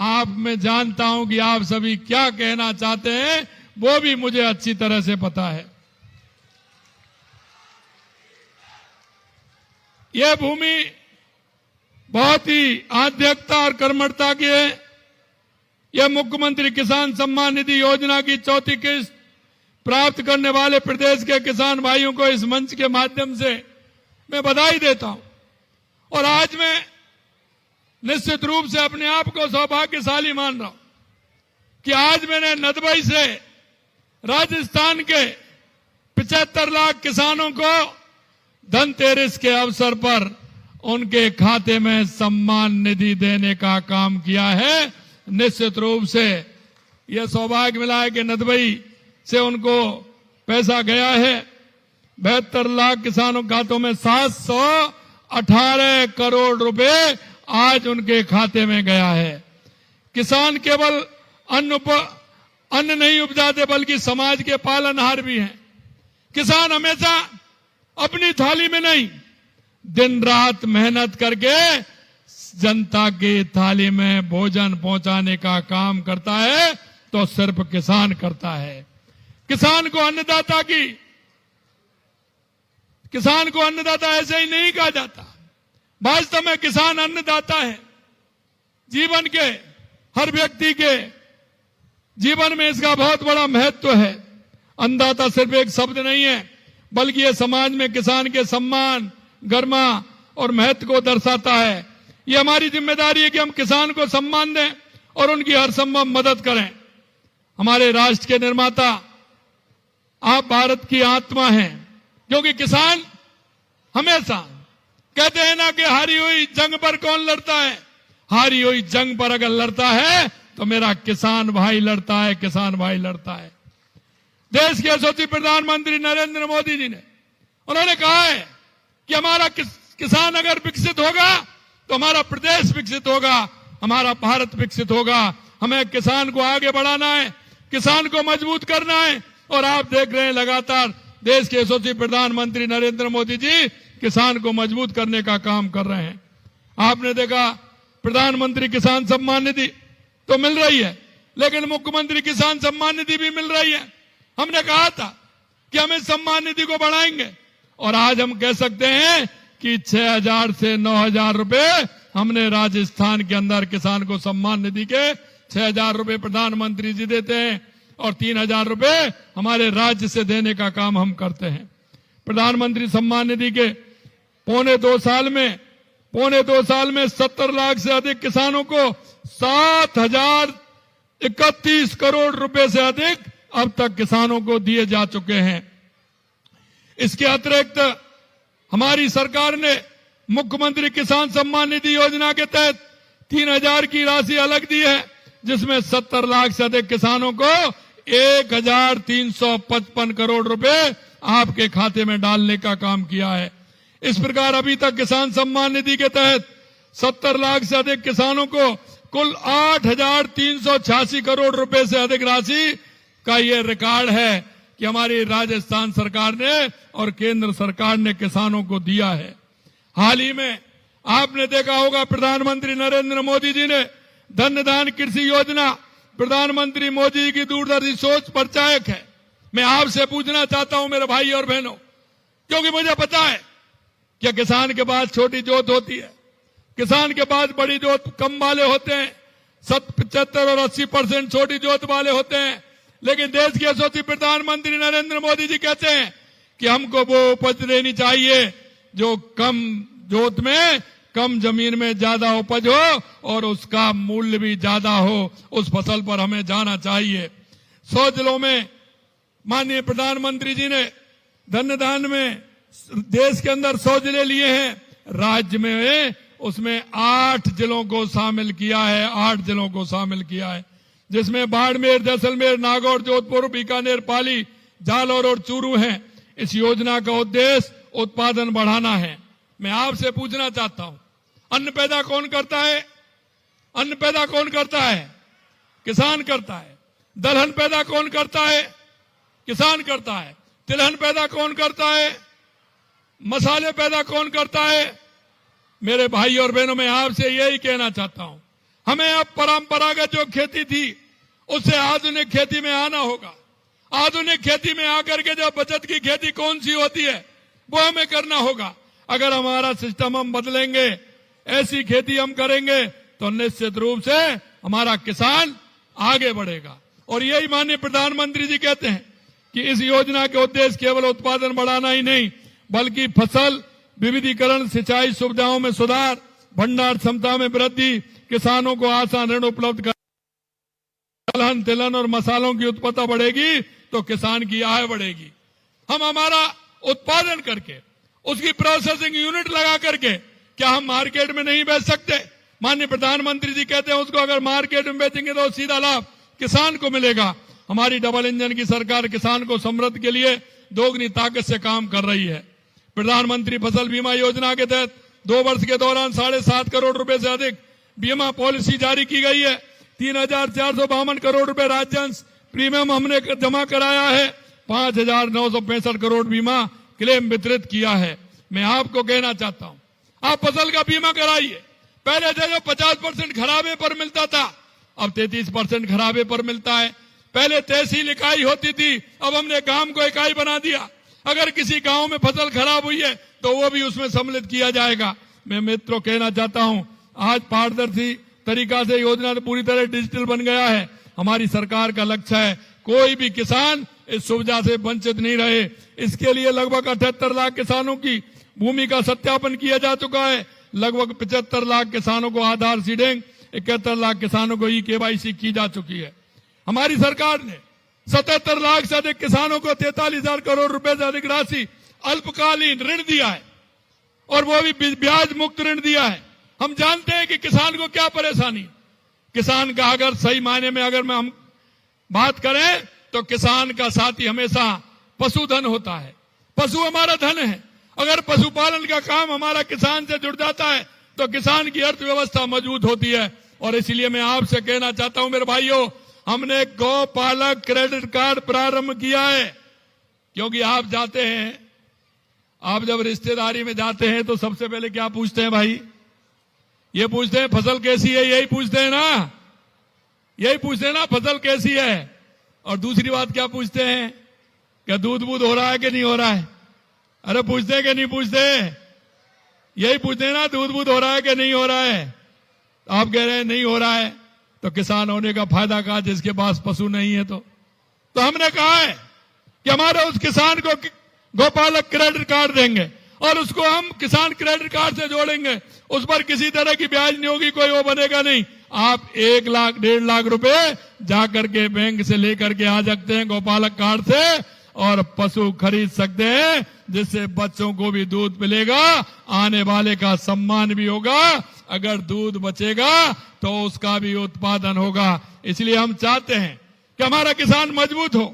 आप मैं जानता हूं कि आप सभी क्या कहना चाहते हैं, वो भी मुझे अच्छी तरह से पता है। यह भूमि बहुत ही आध्यात्मिकता और कर्मठता की है। यह मुख्यमंत्री किसान सम्मान निधि योजना की चौथी किस्त प्राप्त करने वाले प्रदेश के किसान भाइयों को इस मंच के माध्यम से मैं बधाई देता हूं। और आज मैं निश्चित रूप से अपने आप को सौभाग्यशाली मान रहा हूं कि आज मैंने नदबई से राजस्थान के 75 लाख किसानों को धनतेरस के अवसर पर उनके खाते में सम्मान निधि देने का काम किया है। निश्चित रूप से यह सौभाग्य मिला है कि नदबई से उनको पैसा गया है। 72 लाख किसानों के खातों में 718 करोड़ रुपए आज उनके खाते में गया है। किसान केवल अन्न नहीं उपजाते बल्कि समाज के पालनहार भी हैं। किसान हमेशा अपनी थाली में नहीं, दिन रात मेहनत करके जनता की थाली में भोजन पहुंचाने का काम करता है, तो सिर्फ किसान करता है। किसान को अन्नदाता ऐसे ही नहीं कहा जाता। वास्तव में किसान अन्नदाता है। जीवन के हर व्यक्ति के जीवन में इसका बहुत बड़ा महत्व है। अन्नदाता सिर्फ एक शब्द नहीं है, बल्कि यह समाज में किसान के सम्मान, गरिमा और महत्व को दर्शाता है। यह हमारी जिम्मेदारी है कि हम किसान को सम्मान दें और उनकी हर संभव मदद करें। हमारे राष्ट्र के निर्माता आप भारत की आत्मा हैं, क्योंकि किसान हमेशा कहते हैं ना कि हारी हुई जंग पर कौन लड़ता है। हारी हुई जंग पर अगर लड़ता है तो मेरा किसान भाई लड़ता है, किसान भाई लड़ता है। देश के यशस्वी प्रधानमंत्री नरेंद्र मोदी जी ने उन्होंने कहा है कि हमारा किसान अगर विकसित होगा तो हमारा प्रदेश विकसित होगा, हमारा भारत विकसित होगा। हमें किसान को आगे बढ़ाना है, किसान को मजबूत करना है। और आप देख रहे हैं लगातार देश के यशस्वी प्रधानमंत्री नरेंद्र मोदी जी किसान को मजबूत करने का काम कर रहे हैं। आपने देखा प्रधानमंत्री किसान सम्मान निधि तो मिल रही है, लेकिन मुख्यमंत्री किसान सम्मान निधि भी मिल रही है। हमने कहा था कि हम इस सम्मान निधि को बढ़ाएंगे और आज हम कह सकते हैं कि 6,000 से 9,000 रुपए हमने राजस्थान के अंदर किसान को सम्मान निधि के 6,000 रुपए प्रधानमंत्री जी देते हैं और 3,000 रुपए हमारे राज्य से देने का काम हम करते हैं। प्रधानमंत्री सम्मान निधि के पौने दो साल में 70 लाख से अधिक किसानों को 7,031 करोड़ रुपए से अधिक अब तक किसानों को दिए जा चुके हैं। इसके अतिरिक्त हमारी सरकार ने मुख्यमंत्री किसान सम्मान निधि योजना के तहत 3,000 की राशि अलग दी है, जिसमें 70 लाख से अधिक किसानों को 1,355 करोड़ रुपए आपके खाते में डालने का काम किया है। इस प्रकार अभी तक किसान सम्मान निधि के तहत 70 लाख से अधिक किसानों को कुल 8,386 करोड़ रुपए से अधिक राशि का ये रिकॉर्ड है कि हमारी राजस्थान सरकार ने और केंद्र सरकार ने किसानों को दिया है। हाल ही में आपने देखा होगा प्रधानमंत्री नरेंद्र मोदी जी ने धन्यधान कृषि योजना, प्रधानमंत्री मोदी जी की दूरदर्शी सोच परिचायक है। मैं आपसे पूछना चाहता हूं मेरे भाई और बहनों, क्योंकि मुझे पता है कि किसान के पास छोटी जोत होती है, किसान के पास बड़ी जोत कम वाले होते हैं, 75 और 80% छोटी जोत वाले होते हैं। लेकिन देश के यशस्वी प्रधानमंत्री नरेंद्र मोदी जी कहते हैं कि हमको वो उपज लेनी चाहिए जो कम जोत में, कम जमीन में ज्यादा उपज हो और उसका मूल्य भी ज्यादा हो। उस फसल पर हमें जाना चाहिए। 100 जिलों में माननीय प्रधानमंत्री जी ने धन्यधान में देश के अंदर 100 जिले लिए हैं, राज्य में उसमें 8 जिलों को शामिल किया है, 8 जिलों को शामिल किया है, जिसमें बाड़मेर, जैसलमेर, नागौर, जोधपुर, बीकानेर, पाली, जालौर और चूरू हैं। इस योजना का उद्देश्य उत्पादन बढ़ाना है। मैं आपसे पूछना चाहता हूं, अन्न पैदा कौन करता है? अन्न पैदा कौन करता है? किसान करता है। दलहन पैदा कौन करता है? किसान करता है। तिलहन पैदा कौन करता है? मसाले पैदा कौन करता है? मेरे भाई और बहनों, मैं आपसे यही कहना चाहता हूं, हमें अब परंपरागत जो खेती थी उससे आधुनिक खेती में आना होगा। आधुनिक खेती में आकर के जो बचत की खेती कौन सी होती है वो हमें करना होगा। अगर हमारा सिस्टम हम बदलेंगे, ऐसी खेती हम करेंगे तो निश्चित रूप से हमारा किसान आगे बढ़ेगा। और यही माननीय प्रधानमंत्री जी कहते हैं कि इस योजना के उद्देश्य केवल उत्पादन बढ़ाना ही नहीं बल्कि फसल विविधीकरण, सिंचाई सुविधाओं में सुधार, भंडार क्षमता में वृद्धि, किसानों को आसान ऋण उपलब्ध कर, दलहन, तिलहन और मसालों की उत्पादकता बढ़ेगी तो किसान की आय बढ़ेगी। हम हमारा उत्पादन करके उसकी प्रोसेसिंग यूनिट लगा करके क्या हम मार्केट में नहीं बेच सकते? माननीय प्रधानमंत्री जी कहते हैं उसको अगर मार्केट में बेचेंगे तो सीधा लाभ किसान को मिलेगा। हमारी डबल इंजन की सरकार किसान को समृद्धि के लिए दोगुनी ताकत से काम कर रही है। प्रधानमंत्री फसल बीमा योजना के तहत 2 वर्ष के दौरान 7.5 करोड़ रुपए से अधिक बीमा पॉलिसी जारी की गई है। 3,452 करोड़ रुपए राज्यांश प्रीमियम हमने जमा कराया है। 5,965 करोड़ बीमा क्लेम वितरित किया है। मैं आपको कहना चाहता हूं, आप फसल का बीमा कराइए। पहले जो 50% खराबे पर मिलता था अब 33% खराबे पर मिलता है। पहले तहसील इकाई होती थी, अब हमने गांव को इकाई बना दिया। अगर किसी गांव में फसल खराब हुई है तो वो भी उसमें सम्मिलित किया जाएगा। मैं मित्रों कहना चाहता हूं, आज पारदर्शी तरीका से योजना तो पूरी तरह डिजिटल बन गया है। हमारी सरकार का लक्ष्य है कोई भी किसान इस सुविधा से वंचित नहीं रहे। इसके लिए लगभग 78 लाख किसानों की भूमि का सत्यापन किया जा चुका है। लगभग 75 लाख किसानों को आधार सीडिंग, 71 लाख किसानों को KYC की जा चुकी है। हमारी सरकार ने 77 लाख से अधिक किसानों को 43,000 करोड़ रुपए से अधिक राशि अल्पकालीन ऋण दिया है और वो भी ब्याज मुक्त ऋण दिया है। हम जानते हैं कि किसान को क्या परेशानी। किसान का अगर सही मायने में अगर हम बात करें तो किसान का साथी हमेशा पशुधन होता है। पशु हमारा धन है। अगर पशुपालन का काम हमारा किसान से जुड़ जाता है तो किसान की अर्थव्यवस्था मजबूत होती है। और इसलिए मैं आपसे कहना चाहता हूं मेरे भाइयों, हमने गौपालक क्रेडिट कार्ड प्रारंभ किया है। क्योंकि आप जाते हैं, आप जब रिश्तेदारी में जाते हैं तो सबसे पहले क्या पूछते हैं भाई? ये पूछते हैं फसल कैसी है, यही पूछते हैं ना, यही पूछते हैं ना फसल कैसी है। और दूसरी बात क्या पूछते हैं? क्या दूध बूध हो रहा है कि नहीं हो रहा है? अरे पूछते हैं कि नहीं पूछते? यही पूछते हैं ना, दूध बूध हो रहा है कि नहीं हो रहा है। आप कह रहे हैं नहीं हो रहा है तो किसान होने का फायदा कहा जिसके पास पशु नहीं है। तो हमने कहा है कि हमारे उस किसान को गौपालक क्रेडिट कार्ड देंगे और उसको हम किसान क्रेडिट कार्ड से जोड़ेंगे। उस पर किसी तरह की ब्याज नहीं होगी, कोई वो बनेगा नहीं। आप 1 लाख 1.5 लाख रुपए जाकर के बैंक से लेकर के आ सकते हैं गौपालक कार्ड से और पशु खरीद सकते हैं, जिससे बच्चों को भी दूध मिलेगा, आने वाले का सम्मान भी होगा। अगर दूध बचेगा तो उसका भी उत्पादन होगा। इसलिए हम चाहते हैं कि हमारा किसान मजबूत हो,